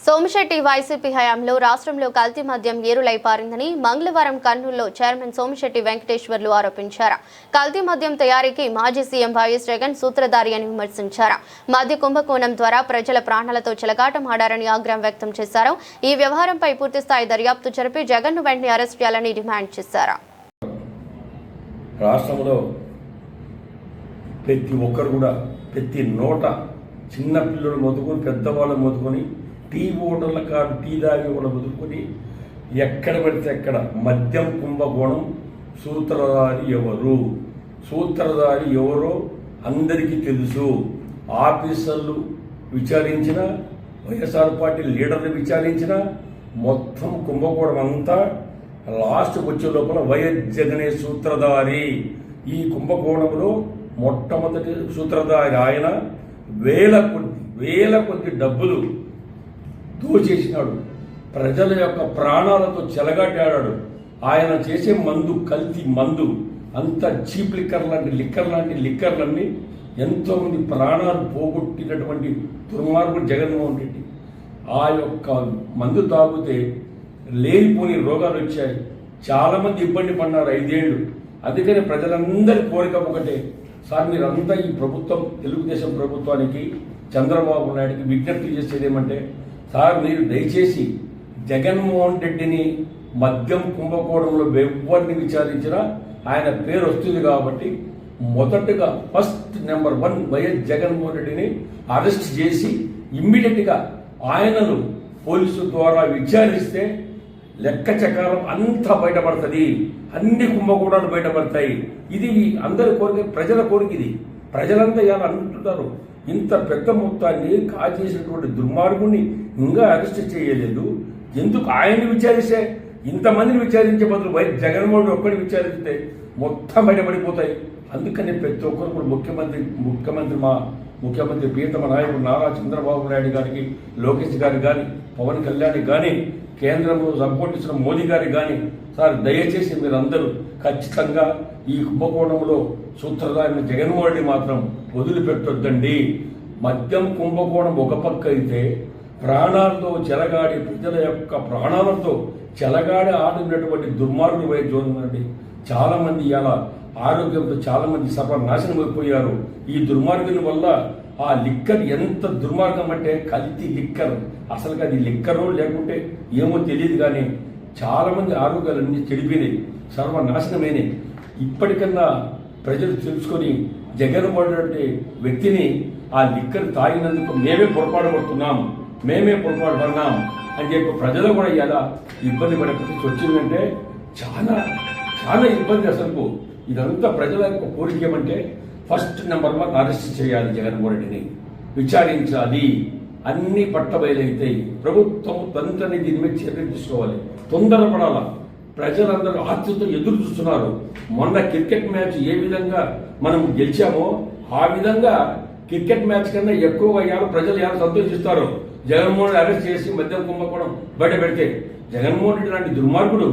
Somisetti YCP హయాంలో రాష్ట్రంలో కల్తీ మద్యం ఏరులై పారిందని మంగళవారం కర్నూలులో చైర్మన్ సోమిశెట్టి వెంకటేశ్వర్లు ఆరోపించారు. కల్తీ మద్యం తయారీకి మాజీ సీఎం వైఎస్ జగన్ సూత్రధారి అని విమర్శించారు. మద్య కుంభకోణం ద్వారా ప్రజల ప్రాణాలతో చెలగాటమాడారని ఆగ్రహం వ్యక్తం చేశారు. ఈ వ్యవహారంపై పూర్తిస్థాయి దర్యాప్తు జరిపి జగన్ను వెంటనే అరెస్ట్ చేయాలని డిమాండ్ చేశారు. రాష్ట్రంలో ప్రతి ఒక్కరు కూడా ప్రతి నోట చిన్న పిల్లలు మొదలుకొని పెద్దవాళ్ళు మొదలుకొని టీ ఓటర్ల కాదు టీ దాగి వాళ్ళు మొదలుకొని ఎక్కడ పడితే ఎక్కడ మద్యం కుంభకోణం సూత్రధారి ఎవరో అందరికీ తెలుసు. ఆఫీసర్లు విచారించిన, వైఎస్ఆర్ పార్టీ లీడర్లు విచారించిన మొత్తం కుంభకోణం అంతా లాస్ట్కి వచ్చే లోపల వైఎస్ జగనే సూత్రధారి. ఈ కుంభకోణంలో మొట్టమొదటి సూత్రధారి ఆయన. వేల కొద్ది డబ్బులు దోచేసినాడు. ప్రజల యొక్క ప్రాణాలతో చెలగాటాడాడు. ఆయన చేసే మందు కల్తీ మందు, అంత చీప్ లిక్కర్ లాంటి లిక్కర్లన్నీ ఎంతోమంది ప్రాణాలు పోగొట్టినటువంటి దుర్మార్గుడు జగన్మోహన్ రెడ్డి. ఆ యొక్క మందు తాగితే లేనిపోని రోగాలు వచ్చాయి. చాలామంది ఇబ్బంది పడినారు 5 ఏళ్ళు. అందుకని ప్రజలందరి కోరిక ఒకటే, సార్ మీరంతా ఈ ప్రభుత్వం తెలుగుదేశం ప్రభుత్వానికి చంద్రబాబు నాయుడికి విజ్ఞప్తి చేసేది ఏమంటే, సార్ మీరు దయచేసి జగన్మోహన్ రెడ్డిని మద్యం కుంభకోణంలో ఎవరిని విచారించినా ఆయన పేరు వస్తుంది కాబట్టి మొదటగా ఫస్ట్ నెంబర్ 1 వైఎస్ జగన్మోహన్ రెడ్డిని అరెస్ట్ చేసి ఇమ్మీడియట్గా ఆయనను పోలీసుల ద్వారా విచారిస్తే లెక్క చక్రం అంతా బయటపడుతుంది. అన్ని కుంభకోణాలు బయటపడతాయి. ఇది అందరి కోరిక, ప్రజల కోరిక. ఇది ప్రజలంతా ఇలా అంటున్నారు. ఇంత పెద్ద మొత్తాన్ని కాజేసినటువంటి దుర్మార్గుని ఇంకా అరెస్ట్ చేయలేదు. ఎందుకు ఆయన్ని విచారిస్తే ఇంతమందిని విచారించే బదులు వైఎస్ జగన్మోహన్ ఒక్కడిని విచారిస్తే మొత్తం బయటపడిపోతాయి. అందుకని ప్రతి ఒక్కరు కూడా ముఖ్యమంత్రి ప్రియతమ నాయకుడు నారా చంద్రబాబు నాయుడు గారికి, లోకేష్ గారికి కానీ, పవన్ కళ్యాణ్ కానీ, కేంద్రంలో సపోర్ట్ ఇచ్చిన మోదీ గారికి కానీ, సార్ దయచేసి మీరందరూ ఖచ్చితంగా ఈ కుంభకోణంలో సూత్రధారిని జగన్మోహన్ రెడ్డి మాత్రం వదిలిపెట్టొద్దండి. మద్యం కుంభకోణం ఒక పక్క అయితే ప్రాణాలతో చెలగాడి, ప్రజల యొక్క ప్రాణాలతో చెలగాడి ఆడినటువంటి దుర్మార్గుడు వైఎస్ జగన్మోహన్ రెడ్డి. చాలా మంది ఇలా ఆరోగ్యంతో చాలా మంది సర్వనాశనం అయిపోయారు ఈ దుర్మార్గుని వల్ల. ఆ లిక్కర్ ఎంత దుర్మార్గం అంటే కల్తీ లిక్కర్. అసలు అది లిక్కరో లేకుంటే ఏమో తెలియదు, కానీ చాలా మంది ఆరోగ్యాలన్నీ చెడిపోయినాయి, సర్వనాశనమైనయి. ఇప్పటికన్నా ప్రజలు తెలుసుకొని జగన్మోహన్ రెడ్డి వ్యక్తిని ఆ లిక్కర్ తాగినందుకు మేమే పొరపాటు పడుతున్నాం అని చెప్పి ప్రజలు కూడా ఇలా ఇబ్బంది పడకపోతే వచ్చిందంటే చాలా చాలా ఇబ్బంది. అసలు ఇదంతా ప్రజల యొక్క కోరిక ఏమంటే ఫస్ట్ నెంబర్ 1 అరెస్ట్ చేయాలి, జగన్మోహన్ రెడ్డిని విచారించాలి, అన్ని పట్టబయలైతాయి. ప్రభుత్వం తంత్రాన్ని దీని మీద చర్యలు తీసుకోవాలి, తొందరపడాల. ప్రజలందరూ ఆతృతతో ఎదురు చూస్తున్నారు. మొన్న క్రికెట్ మ్యాచ్ ఏ విధంగా మనం గెలిచామో ఆ విధంగా క్రికెట్ మ్యాచ్ కన్నా ఎక్కువగా ప్రజలు సంతోషిస్తారు. జగన్మోహన్ అరెస్ట్ చేసి మద్యం కుంభకోణం బయట పెడితే జగన్మోహన్ రెడ్డి లాంటి దుర్మార్గుడు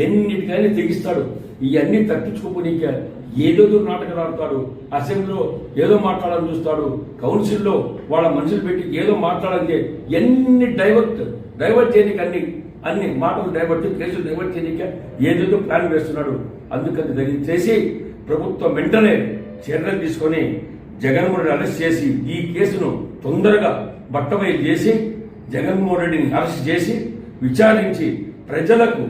ఎన్నిటికైనా తెగిస్తాడు. ఇవన్నీ తప్పించుకోపోనీకే ఏదేదో నాటకాలు ఆడతాడు. అసెంబ్లీలో ఏదో మాట్లాడాలని చూస్తాడు, కౌన్సిల్లో వాళ్ళ మనుషులు పెట్టి ఏదో మాట్లాడాలంటే ఎన్ని డైవర్ట్ చేయడానికి అన్ని మాటలు డైవర్ట్, కేసులు డైవర్ట్ చేయడానికి ఏదేదో ప్లాన్ వేస్తున్నాడు. అందుకని దయచేసి ప్రభుత్వం వెంటనే చర్యలు తీసుకొని జగన్మోహన్ రెడ్డి అరెస్ట్ చేసి ఈ కేసును తొందరగా బట్టబయలు చేసి జగన్మోహన్ రెడ్డిని అరెస్ట్ చేసి విచారించి ప్రజలకు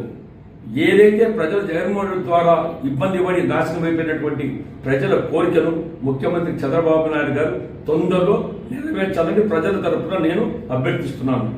ఏదైతే ప్రజలు జగన్మోహన్ రెడ్డి ద్వారా ఇబ్బంది పడి నాశనం అయిపోయినటువంటి ప్రజల కోరికను ముఖ్యమంత్రి చంద్రబాబు నాయుడు గారు తొందరలో నెరవేర్చాలని ప్రజల తరఫున నేను అభ్యర్థిస్తున్నాను.